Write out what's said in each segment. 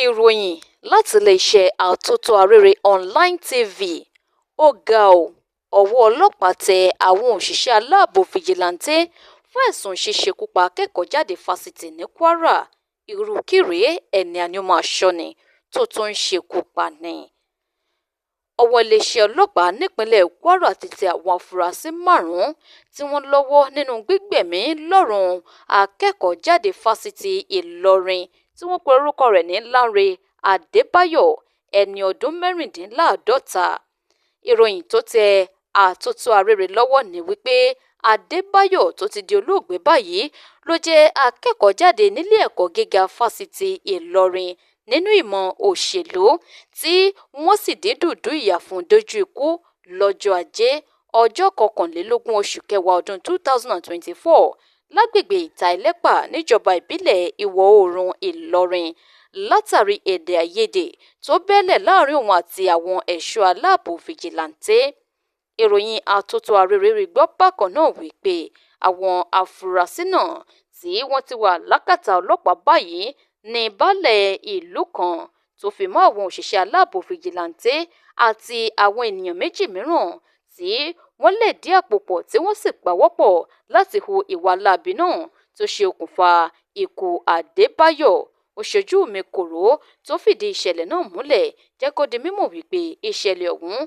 Ìròyìn láti iléeṣẹ́ àtótó arére online TV. Ó ga ọ́, ọwọ́ ọlọ́pàá tẹ àwọn òṣìṣẹ́ aláàbò fìjìláńtẹ́ fún ẹ̀sùn ṣíṣekúpa akẹ́kọ̀ọ́ jáde fásitì ní Kwara. Irú kí rèé, ẹni àní ó máa ṣọ́ni tó tún ń ṣekú pani. Ọwọ́ iléeṣẹ́ ọlọ́pàá nípínlẹ̀ Kwara ti tẹ àwọn afurasí 5 tí wọ́n lọ́wọ́ nínú gbígbẹ̀mí lọ́rùn akẹ́kọ̀ọ́ jáde fásitì Ìlọrin tí wọ́n pe orúkọ rẹ̀ ní Lánre Adébáyọ̀, ẹni ọdún 56. Ìròyìn tó tẹ àtótó arére lọ́wọ́ ní wípé Adébáyọ̀ tó ti di olóògbé báyìí ló jẹ́ akẹ́kọ̀ọ́ jáde nílé ẹ̀kọ́ gíga fásitì Ìlọrin nínú ìmọ̀ òṣèlú tí wọ́n sì dín dùndú ìyà fún dójú ikú lọ́jọ́ Ajé ọjọ́ 21 oṣù kẹwàá ọdún 2024 lágbègbè Ìta Ẹlẹ́pà níjọba ìbílẹ̀ Ìwọ̀ Oòrùn Ìlọrin látàrí èdè àìyedè tó bẹ́lẹ̀ láàrin òun àti àwọn ẹ̀ṣọ́ aláàbò fìjìláńtẹ́. Ìròyìn àtótó arére rí gbọ́ bákan náà wípé àwọn afurasí náà tí wọ́n ti wà lákàtà ọlọ́pàá báyìí ní baálẹ̀ ìlú kan tó fi mọ́ àwọn òṣìṣẹ́ aláàbò fìjìláńtẹ́ àti àwọn ènìyàn méjì mìíràn tí wọ́n lè dí àpò pọ̀ tí wọ́n sì pawọ́pọ̀ láti hu ìwà láabi náà tó ṣe okùnfà ikú Adébáyọ̀. Òṣojú mi kòró tó fìdí ìṣẹ̀lẹ̀ náà múlẹ̀ jẹ́ kó di mímọ̀ wípé ìṣẹ̀lẹ̀ ọ̀hún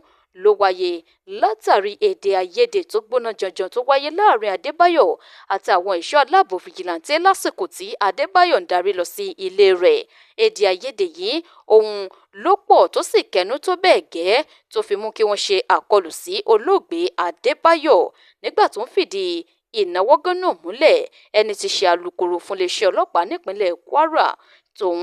ló wáyé látàrí èdè àìyedè tó gbóná janjan tó wáyé láàrin Adébáyọ̀ àti àwọn ẹ̀ṣọ́ aláàbò fìjìláńtẹ́ lásìkò tí Adébáyọ̀ ń darí lọ sí ilé rẹ̀. Èdè àìyedè yìí ohun ló pọ̀ tó sì kẹnu tó bẹ́ẹ̀ gẹ́ tó fi mú kí wọ́n ṣe àkọlù sí olóògbé Adébáyọ̀. Nígbà tó ń fìdí ìnáwọ́gán náà múlẹ̀, ẹni tí ṣe alukoro fún iléeṣẹ́ ọlọ́pàá nípínlẹ̀ Kwara tòun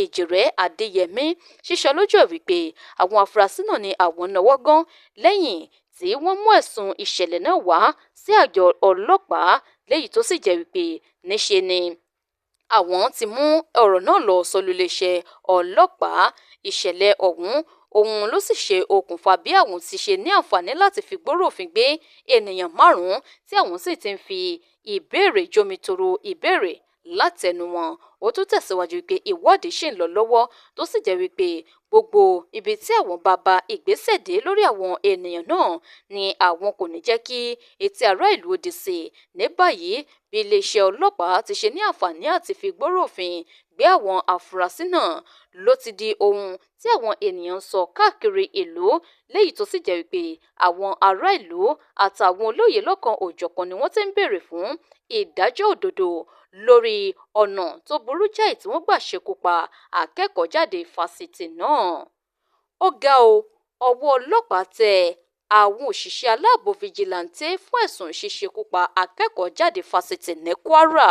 Èjìrẹ́ Adéyẹmí ṣíṣọ lójú ẹ̀ wípé àwọn afurasí náà ní àwọn náwọ́gán lẹ́yìn tí wọ́n mú ẹ̀sùn ìṣẹ̀lẹ̀ náà wá sí àjọ ọlọ́pàá, léyìí tó sì jẹ́ wípé níṣe ni àwọn ti mú ọ̀rọ̀ náà lọ sọ́lú iléeṣẹ́ ọlọ́pàá. Ìṣẹ̀lẹ̀ ohun ló sì ṣe okùnfà bí àwọn ti ṣe ní àǹfààní láti fi gbòòrò òfin gbé ènìyàn 5 tí àwọn sì ti ń fi ìbéèrè jomitoro ìbéèrè látẹnu wọn. Ó tún tẹ̀síwájú pé ìwádìí ṣì ń lọ lọ́wọ́ tó sì jẹ́ wípé gbogbo ibi tí àwọn bá bá ìgbésẹ̀ dé lórí àwọn ènìyàn náà ni àwọn kò ní jẹ́ kí etí ará ìlú òdì sí. Ní báyìí bí iléeṣẹ́ ọlọ́pàá ti ṣe ní àǹfààní àti fi gbòòrò òfin gbé àwọn afurasí náà ló ti di ohun tí àwọn ènìyàn ń sọ káàkiri ìlú, léyìí tó sì jẹ́ wípé àwọn ará ìlú àtàwọn olóyè lọ́kan òjọ̀kan ni wọ́n ti ń béèrè fún ìdájọ́ òdodo lórí ọ̀nà tó burú jáì tí wọ́n gbà ṣekú pa akẹ́kọ̀ọ́ jáde fásitì náà. Ó ga ọ́, ọwọ́ ọlọ́pàá tẹ àwọn òṣìṣẹ́ aláàbò fìjìláńtẹ́ fún ẹ̀sùn ṣíṣekú pa akẹ́kọ̀ọ́ jáde fásitì ní Kwara.